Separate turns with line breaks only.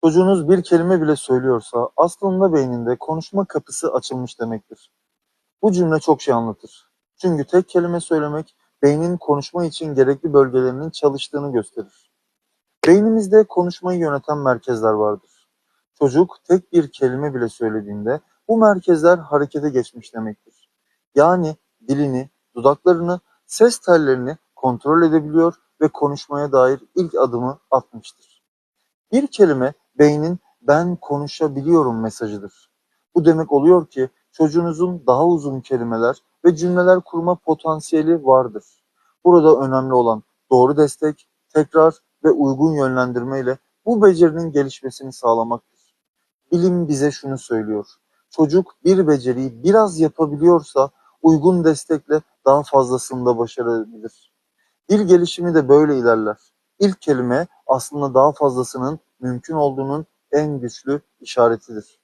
Çocuğunuz bir kelime bile söylüyorsa aslında beyninde konuşma kapısı açılmış demektir. Bu cümle çok şey anlatır. Çünkü tek kelime söylemek beynin konuşma için gerekli bölgelerinin çalıştığını gösterir. Beynimizde konuşmayı yöneten merkezler vardır. Çocuk tek bir kelime bile söylediğinde bu merkezler harekete geçmiş demektir. Yani dilini, dudaklarını, ses tellerini kontrol edebiliyor ve konuşmaya dair ilk adımı atmıştır. Bir kelime beynin "ben konuşabiliyorum" mesajıdır. Bu demek oluyor ki çocuğunuzun daha uzun kelimeler ve cümleler kurma potansiyeli vardır. Burada önemli olan doğru destek, tekrar ve uygun yönlendirme ile bu becerinin gelişmesini sağlamaktır. Bilim bize şunu söylüyor: çocuk bir beceriyi biraz yapabiliyorsa uygun destekle daha fazlasını da başarabilir. Dil gelişimi de böyle ilerler. İlk kelime aslında daha fazlasının mümkün olduğunun en güçlü işaretidir.